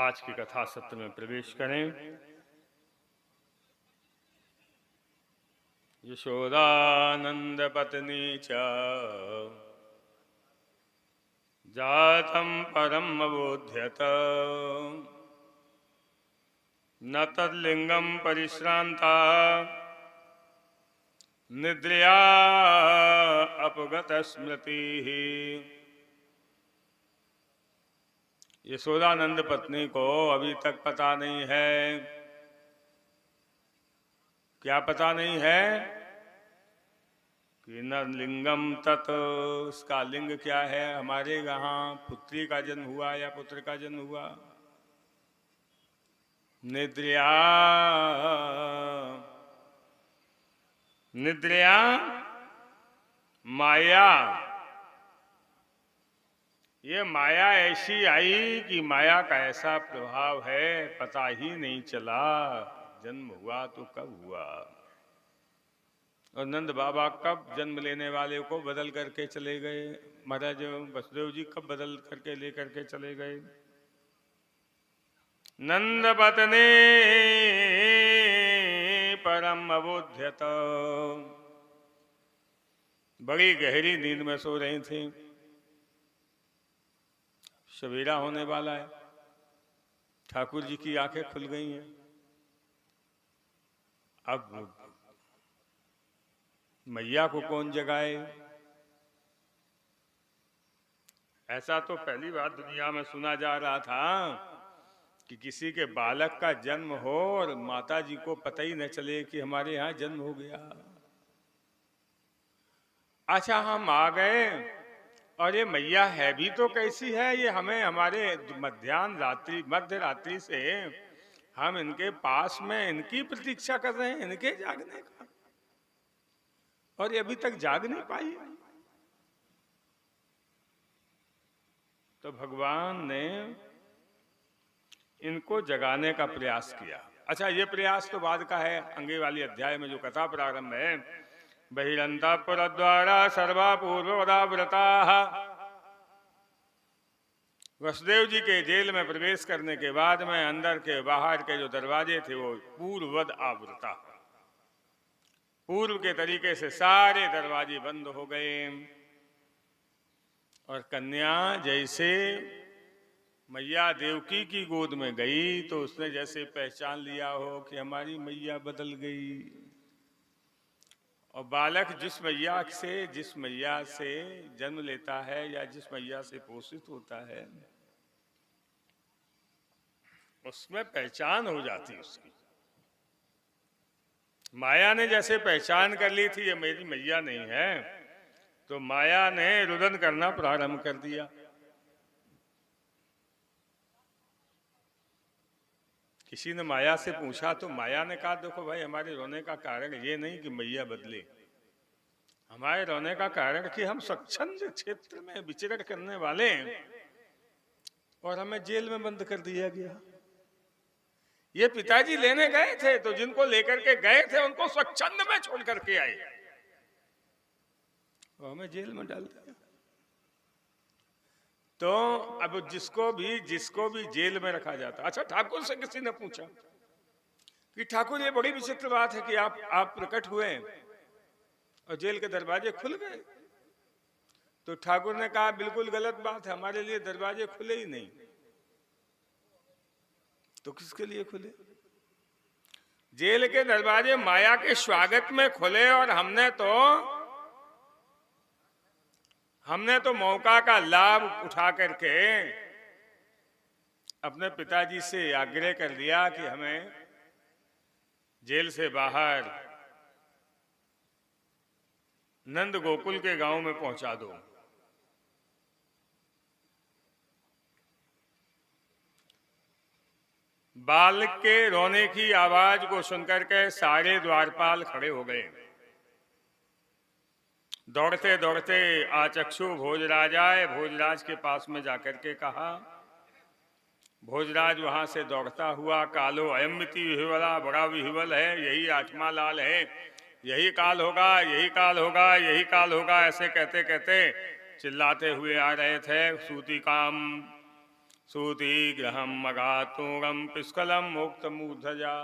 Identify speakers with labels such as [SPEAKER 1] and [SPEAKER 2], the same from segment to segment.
[SPEAKER 1] आज की कथा सत्र में प्रवेश करें। यशोदानंद पत्नी च जातं परम अबोध्यत न तद्लिंगं परिश्रांता निद्रया अपगत स्मृति। यशोदानंद पत्नी को अभी तक पता नहीं है। क्या पता नहीं है कि न लिंगम तत्, उसका लिंग क्या है। हमारे यहाँ पुत्री का जन्म हुआ या पुत्र का जन्म हुआ। निद्रया, निद्रया माया, ये माया ऐसी आई कि माया का ऐसा प्रभाव है पता ही नहीं चला। जन्म हुआ तो कब हुआ, और नंद बाबा कब जन्म लेने वाले को बदल करके चले गए। महाराज वसुदेव जी कब बदल करके लेकर के चले गए। नंद पत्नी परम अबोध्यत, बड़ी गहरी नींद में सो रही थी। सवेरा होने वाला है, ठाकुर जी की आंखें खुल गई हैं। अब मैया को कौन जगाए। ऐसा तो पहली बार दुनिया में सुना जा रहा था कि किसी के बालक का जन्म हो और माता जी को पता ही न चले कि हमारे यहाँ जन्म हो गया। अच्छा, हम आ गए और ये मैया है भी तो कैसी है। ये हमें हमारे मध्य रात्रि से हम इनके पास में इनकी प्रतीक्षा कर रहे हैं, इनके जागने का, और ये अभी तक जाग नहीं पाई। तो भगवान ने इनको जगाने का प्रयास किया। अच्छा, ये प्रयास तो बाद का है। आगे वाली अध्याय में जो कथा प्रारंभ है, बहिरंतपुर द्वारा सर्वा पूर्ववदा व्रता। वसुदेव जी के जेल में प्रवेश करने के बाद में अंदर के बाहर के जो दरवाजे थे वो पूर्ववद आवृता, पूर्व के तरीके से सारे दरवाजे बंद हो गए। और कन्या जैसे मैया देवकी की गोद में गई तो उसने जैसे पहचान लिया हो कि हमारी मैया बदल गई। और बालक जिस मैया से जन्म लेता है या जिस मैया से पोषित होता है, उसमें पहचान हो जाती है उसकी। माया ने जैसे पहचान कर ली थी ये मेरी मैया नहीं है, तो माया ने रुदन करना प्रारंभ कर दिया। किसी ने माया से पूछा तो माया ने कहा, देखो भाई, हमारे रोने का कारण ये नहीं कि मैया बदले, हमारे रोने का कारण कि हम स्वच्छंद क्षेत्र में विचरण करने वाले हैं और हमें जेल में बंद कर दिया गया। ये पिताजी लेने गए थे तो जिनको लेकर के गए थे उनको स्वच्छंद में छोड़ करके आए और हमें जेल में डाल दिया। तो अब जिसको भी जेल में रखा जाता। अच्छा, ठाकुर से किसी ने पूछा कि ठाकुर, ये बड़ी विचित्र बात है कि आप प्रकट हुए और जेल के दरवाजे खुल गए। तो ठाकुर ने कहा, बिल्कुल गलत बात है, हमारे लिए दरवाजे खुले ही नहीं। तो किसके लिए खुले? जेल के दरवाजे माया के स्वागत में खुले और हमने तो मौका का लाभ उठा करके अपने पिताजी से आग्रह कर दिया कि हमें जेल से बाहर नंद गोकुल के गांव में पहुंचा दो। बालक के रोने की आवाज को सुनकर के सारे द्वारपाल खड़े हो गए। दौड़ते दौड़ते आचक्षु भोजराज आए। भोजराज के पास में जाकर के कहा, भोजराज वहां से दौड़ता हुआ, कालो अयमिति विह्वला, बड़ा विह्वल है, यही आठवां लाल है, यही काल होगा, यही काल होगा, यही काल होगा, ऐसे कहते कहते चिल्लाते हुए आ रहे थे। सूती ग्रहम मगातूरम पिस्कलम मुक्त मूर्धजा।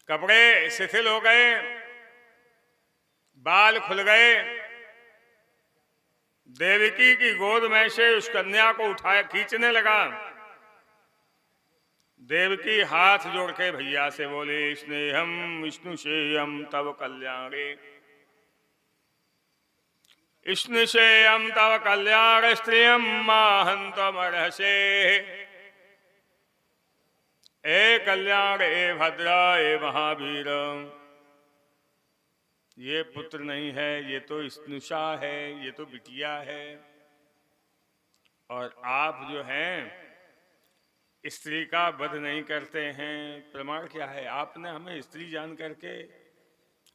[SPEAKER 1] कपड़े शिथिल हो गए, बाल खुल गए। देवकी की गोद में से उस कन्या को उठाया, खींचने लगा। देवकी हाथ जोड़ के भैया से बोले, स्नेहम विष्णु शेयम तव कल्याणे, विष्णु शेयम तव कल्याण स्त्रियम माहंतमर्हसे। ए कल्याण, ए भद्रा, ए महावीर, ये पुत्र नहीं है, ये तो स्नुषा है, ये तो बिटिया है। और आप जो हैं स्त्री का वध नहीं करते हैं। प्रमाण क्या है? आपने हमें स्त्री जान करके,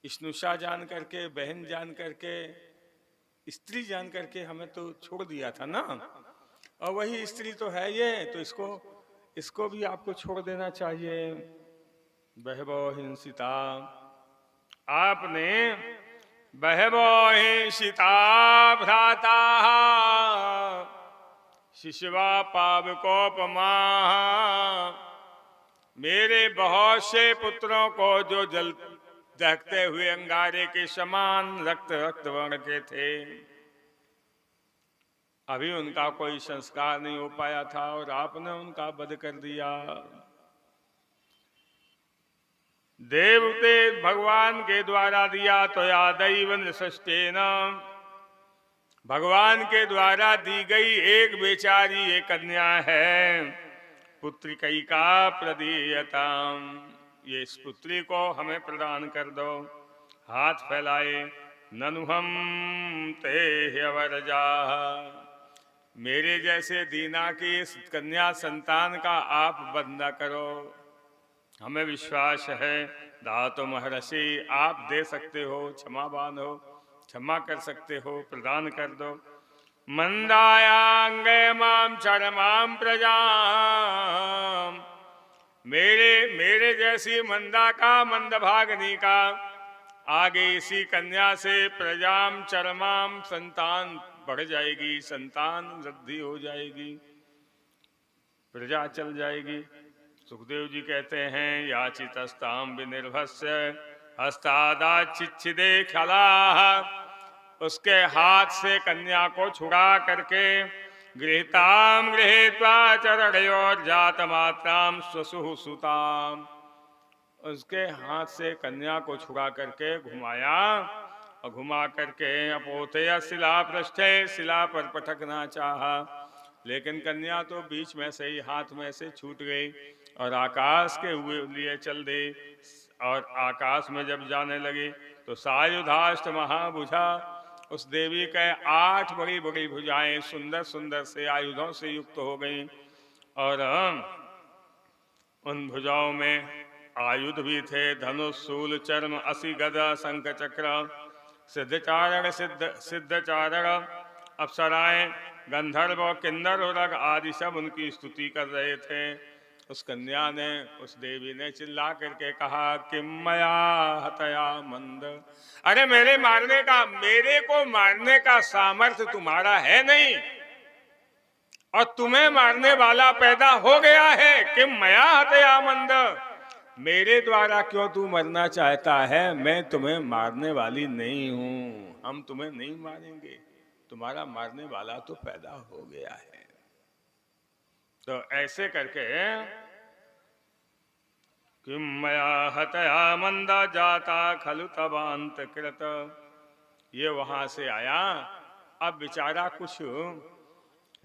[SPEAKER 1] स्नुषा जान करके, बहन जान करके, स्त्री जान करके हमें तो छोड़ दिया था ना। और वही स्त्री तो है ये, तो इसको भी आपको छोड़ देना चाहिए। बहवो हिंसिता, आपने बहवो हिंसिता भ्राता शिशुवा पावकोपमा, मेरे बहुत से पुत्रों को जो जल दहकते हुए अंगारे के समान रक्त रक्त वर्ण के थे, अभी उनका कोई संस्कार नहीं हो पाया था और आपने उनका वध कर दिया। देवते भगवान के द्वारा दिया तो या दैव नृषष्टेन, भगवान के द्वारा दी गई एक बेचारी एक कन्या है, पुत्रिकैका प्रदीयताम, ये इस पुत्री को हमें प्रदान कर दो। हाथ फैलाए, ननुहम ते ह्यवरजा, मेरे जैसे दीना की इस कन्या संतान का आप बंदा करो, हमें विश्वास है। दातो महर्षि, आप दे सकते हो, क्षमावान हो, क्षमा कर सकते हो, प्रदान कर दो। मंदायांगे माम चरमाम प्रजाम, मेरे जैसी मंदा का, मंदभागिनी का आगे इसी कन्या से प्रजाम चरमाम, संतान बढ़ जाएगी, संतान वृद्धि हो जाएगी, प्रजा चल जाएगी। सुखदेव जी कहते हैं, याचितस्ताम विनिर्भस्य हस्तादाचिच्छिदे खलाः, उसके हाथ से कन्या को छुड़ा करके गृहीताम गृहीत्वा चरणयोर जात मात्राम स्वसुः सुताम, उसके हाथ से कन्या को छुड़ा करके घुमाया और घुमा करके अपोतय शिला पृष्ठे, शिला पर पटकना चाहा, लेकिन कन्या तो बीच में से ही हाथ में से छूट गई और आकाश के लिए चल दी। और आकाश में जब जाने लगी तो सायुधाष्ट महाभुजा, उस देवी के 8 बड़ी बड़ी भुजाएं सुंदर सुंदर से आयुधों से युक्त हो गईं। और उन भुजाओं में आयुध भी थे, धनुष शूल चर्म असि गदा शंख चक्र, सिद्धचारण सिद्धचारण, अप्सराएं गंधर्व किन्नर उरग आदि सब उनकी स्तुति कर रहे थे। उस कन्या ने, उस देवी ने चिल्ला करके कहा, किम मया हतया मंद, अरे मेरे को मारने का सामर्थ्य तुम्हारा है नहीं और तुम्हें मारने वाला पैदा हो गया है। किम मया हतया मंद, मेरे द्वारा क्यों तू मरना चाहता है? मैं तुम्हें मारने वाली नहीं हूं, हम तुम्हें नहीं मारेंगे, तुम्हारा मारने वाला तो पैदा हो गया है। तो ऐसे करके किम मया हतया मंदा जाता खलु तवांत कृत, ये वहां से आया। अब बेचारा कुछ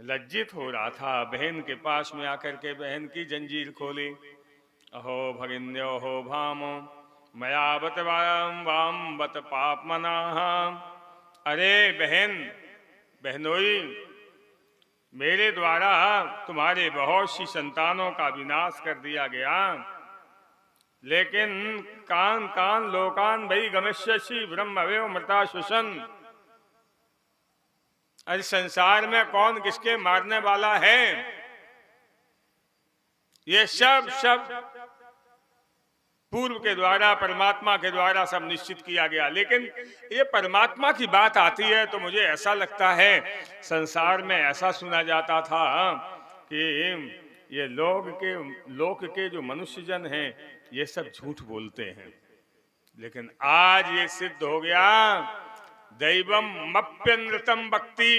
[SPEAKER 1] लज्जित हो रहा था, बहन के पास में आकर के बहन की जंजीर खोली। अहो भगिन्यो हो भामो मया बत वाम बत पाप मना, अरे बहनोई, मेरे द्वारा तुम्हारे बहुत सी संतानों का विनाश कर दिया गया, लेकिन कान कान लोकान भई गमिष्यसि ब्रह्मवेव मृता शुसन, अरे संसार में कौन किसके मारने वाला है? ये सब पूर्व के द्वारा, परमात्मा के द्वारा सब निश्चित किया गया। लेकिन ये परमात्मा की बात आती है तो मुझे ऐसा लगता है, संसार में ऐसा सुना जाता था कि ये लोक के जो मनुष्य जन हैं ये सब झूठ बोलते हैं, लेकिन आज ये सिद्ध हो गया दैवम मप्यनृतम भक्ति,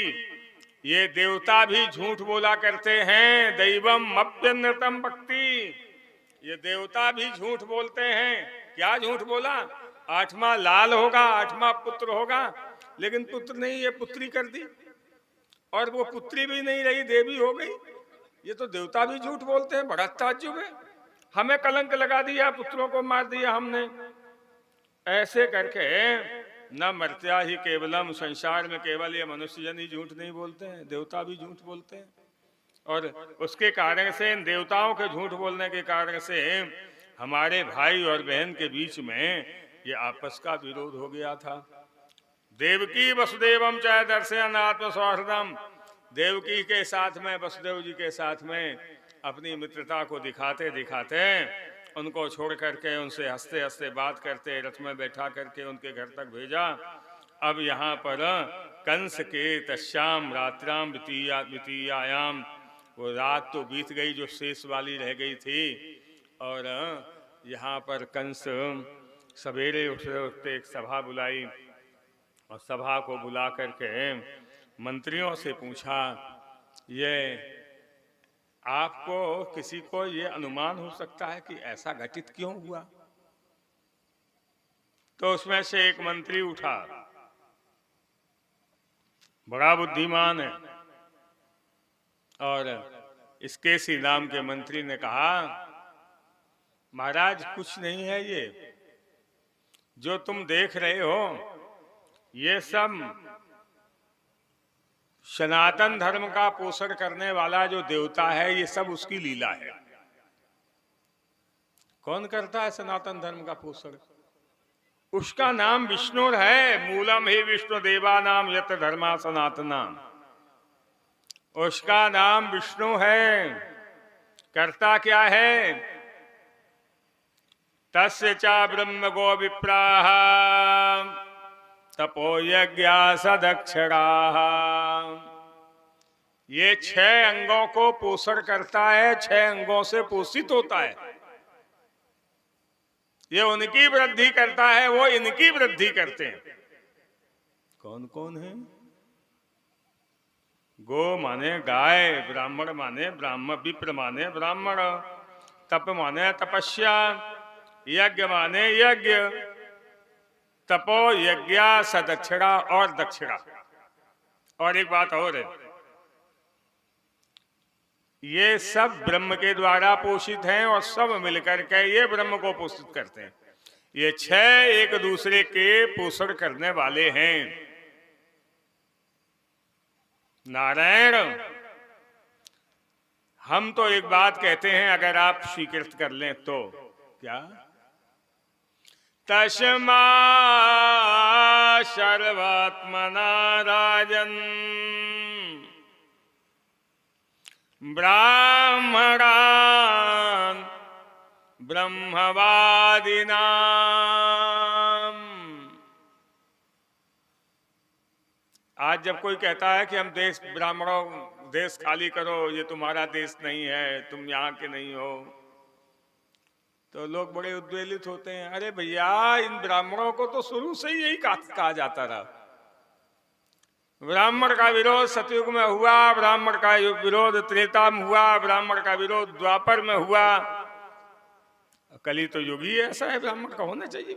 [SPEAKER 1] ये देवता भी झूठ बोला करते हैं। दैवम मप्यनृतम भक्ति, ये देवता भी झूठ बोलते हैं। क्या झूठ बोला? 8वां लाल होगा, 8वां पुत्र होगा, लेकिन पुत्र नहीं, ये पुत्री कर दी, और वो पुत्री भी नहीं रही, देवी हो गई। ये तो देवता भी झूठ बोलते हैं। बड़ा ताज्जुब है। हमें कलंक लगा दिया, पुत्रों को मार दिया हमने। ऐसे करके न मर्त्या ही केवलम, संसार में केवल ये मनुष्य जन ही झूठ नहीं बोलते हैं, देवता भी झूठ बोलते हैं। और उसके कारण से, इन देवताओं के झूठ बोलने के कारण से हमारे भाई और बहन के बीच में ये आपस का विरोध हो गया था। देवकी वसुदेवम चाहे दर्शन आत्म सौहृदम, देवकी के साथ में, वसुदेव जी के साथ में अपनी मित्रता को दिखाते दिखाते उनको छोड़ करके उनसे हंसते हंसते बात करते, रथ में बैठा करके उनके घर तक भेजा। अब यहाँ पर कंस के तस्याम रात्राम द्वितीयायाम, वो रात तो बीत गई जो शेष वाली रह गई थी, और यहाँ पर कंस सवेरे उठते एक सभा बुलाई, और सभा को बुला करके मंत्रियों से पूछा, ये आपको किसी को ये अनुमान हो सकता है कि ऐसा घटित क्यों हुआ? तो उसमें से एक मंत्री उठा, बड़ा बुद्धिमान है, और इसके सी नाम के मंत्री ने कहा, महाराज कुछ नहीं है, ये जो तुम देख रहे हो ये सब सनातन धर्म का पोषण करने वाला जो देवता है, ये सब उसकी लीला है। कौन करता है सनातन धर्म का पोषण? उसका नाम विष्णु है। मूलम ही विष्णु देवा नाम यत धर्मा सनातना, उसका नाम विष्णु है। करता क्या है? तस्य चा ब्रह्म गो विप्राः तपो यज्ञा सदक्षराः, ये 6 अंगों को पोषण करता है, 6 अंगों से पोषित होता है। ये उनकी वृद्धि करता है, वो इनकी वृद्धि करते हैं। कौन कौन है? गो माने गाय, ब्राह्मण माने ब्राह्मण, विप्र माने ब्राह्मण, तप माने तपस्या, यज्ञ माने यज्ञ, तपो यज्ञा सदक्षिणा और दक्षिणा। और एक बात और है, ये सब ब्रह्म के द्वारा पोषित हैं और सब मिलकर के ये ब्रह्म को पोषित करते हैं। ये 6 एक दूसरे के पोषण करने वाले हैं। नारायण, हम तो एक बात कहते हैं, अगर आप स्वीकृत कर लें तो, क्या? तस्मा सर्वात्मना राजन ब्राह्मणान् ब्रह्मवादिनाम्। आज जब कोई कहता है कि हम देश, ब्राह्मणों देश खाली करो, ये तुम्हारा देश नहीं है, तुम यहाँ के नहीं हो, तो लोग बड़े उद्वेलित होते हैं। अरे भैया, इन ब्राह्मणों को तो शुरू से ही यही कहा जाता रहा। ब्राह्मण का विरोध सतयुग में हुआ, ब्राह्मण का विरोध त्रेता में हुआ, ब्राह्मण का विरोध द्वापर में हुआ। कली तो युग ही ऐसा है, ब्राह्मण का होना चाहिए,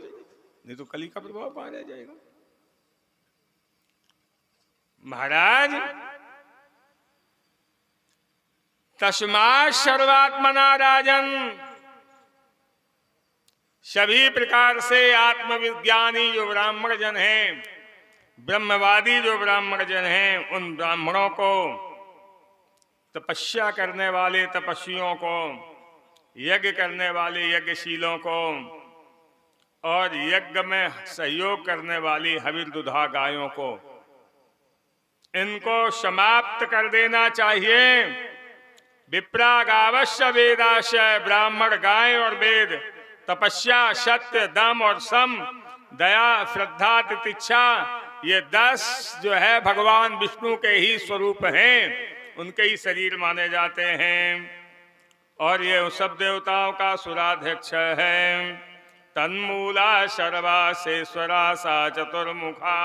[SPEAKER 1] नहीं तो कली का प्रभाव कहाँ रह जाएगा। महाराज, तस्मात् सर्वात्मना राजन, सभी प्रकार से आत्मविज्ञानी जो ब्राह्मण जन हैं, ब्रह्मवादी जो ब्राह्मण जन हैं, उन ब्राह्मणों को, तपस्या करने वाले तपस्वियों को, यज्ञ करने वाले यज्ञशीलों को, और यज्ञ में सहयोग करने वाली हविर्दुधा गायों को, इनको समाप्त कर देना चाहिए। विप्रागावश्य वेदाश्य, ब्राह्मण गाय और वेद, तपस्या सत्य दम और सम, दया श्रद्धा तितिक्षा, ये 10 जो है भगवान विष्णु के ही स्वरूप हैं, उनके ही शरीर माने जाते हैं। और ये उन सब देवताओं का सुराध्यक्ष है। तन्मूला सर्वासेश्वरा सा चतुर्मुखा,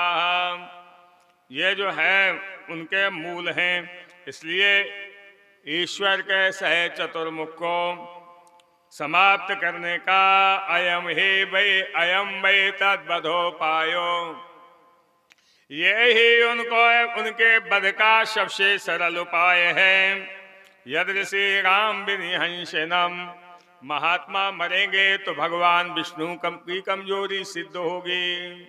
[SPEAKER 1] ये जो है उनके मूल हैं। इसलिए ईश्वर के सह चतुर्मुख को समाप्त करने का अयम वै तद्वधोपायो, ये ही उनके वध का सबसे सरल उपाय है। यदृषि राम विनिहंसनम, महात्मा मरेंगे तो भगवान विष्णु की कमजोरी सिद्ध होगी।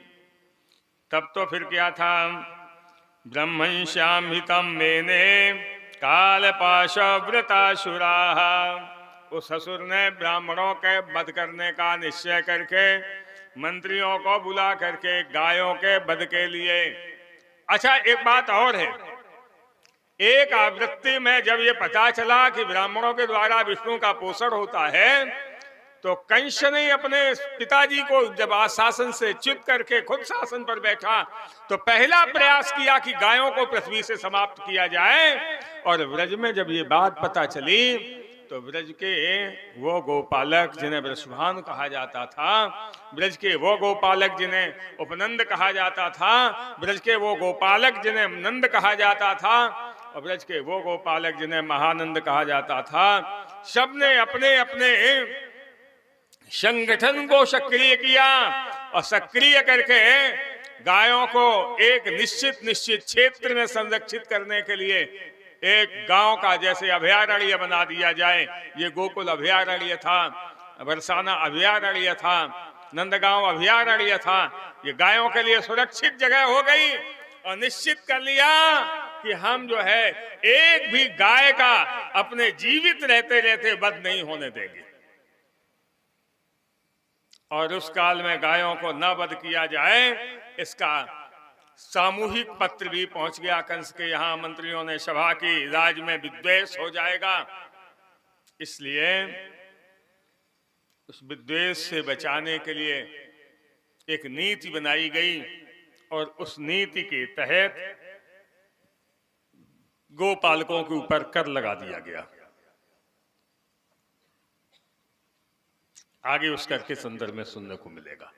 [SPEAKER 1] तब तो फिर क्या था, ब्रह्मश्याम हितम मेने काल पाश व्रतासुरा, उस असुर ने ब्राह्मणों के वध करने का निश्चय करके मंत्रियों को बुला करके गायों के वध के लिए। अच्छा, एक बात और है, एक आवृत्ति में जब ये पता चला कि ब्राह्मणों के द्वारा विष्णु का पोषण होता है, तो कंस ने अपने पिताजी को जब शासन से च्युत करके खुद शासन पर बैठा, तो पहला प्रयास किया कि गायों को पृथ्वी से समाप्त किया जाए। और ब्रज में जब ये बात पता चली, तो ब्रज के वो गोपालक जिन्हें वृषभानु कहा जाता था, ब्रज के वो गोपालक जिन्हें उपनंद कहा जाता था, ब्रज के वो गोपालक जिन्हें नंद कहा जाता था, और ब्रज के वो गोपालक जिन्हें महानंद कहा जाता था, सबने अपने अपने संगठन को सक्रिय किया और सक्रिय करके गायों को एक निश्चित क्षेत्र में संरक्षित करने के लिए एक गांव का जैसे अभयारण्य बना दिया जाए। ये गोकुल अभयारण्य था, बरसाना अभयारण्य था, नंदगांव अभयारण्य था। ये गायों के लिए सुरक्षित जगह हो गई और निश्चित कर लिया कि हम जो है एक भी गाय का अपने जीवित रहते रहते वध नहीं होने देंगे। और उस काल में गायों को न वध किया जाए, इसका सामूहिक पत्र भी पहुंच गया कंस के यहाँ। मंत्रियों ने सभा की, राज में विद्वेष हो जाएगा, इसलिए उस विद्वेष से बचाने के लिए एक नीति बनाई गई और उस नीति के तहत गोपालकों के ऊपर कर लगा दिया गया। आगे उस कर के संदर्भ में सुनने को मिलेगा।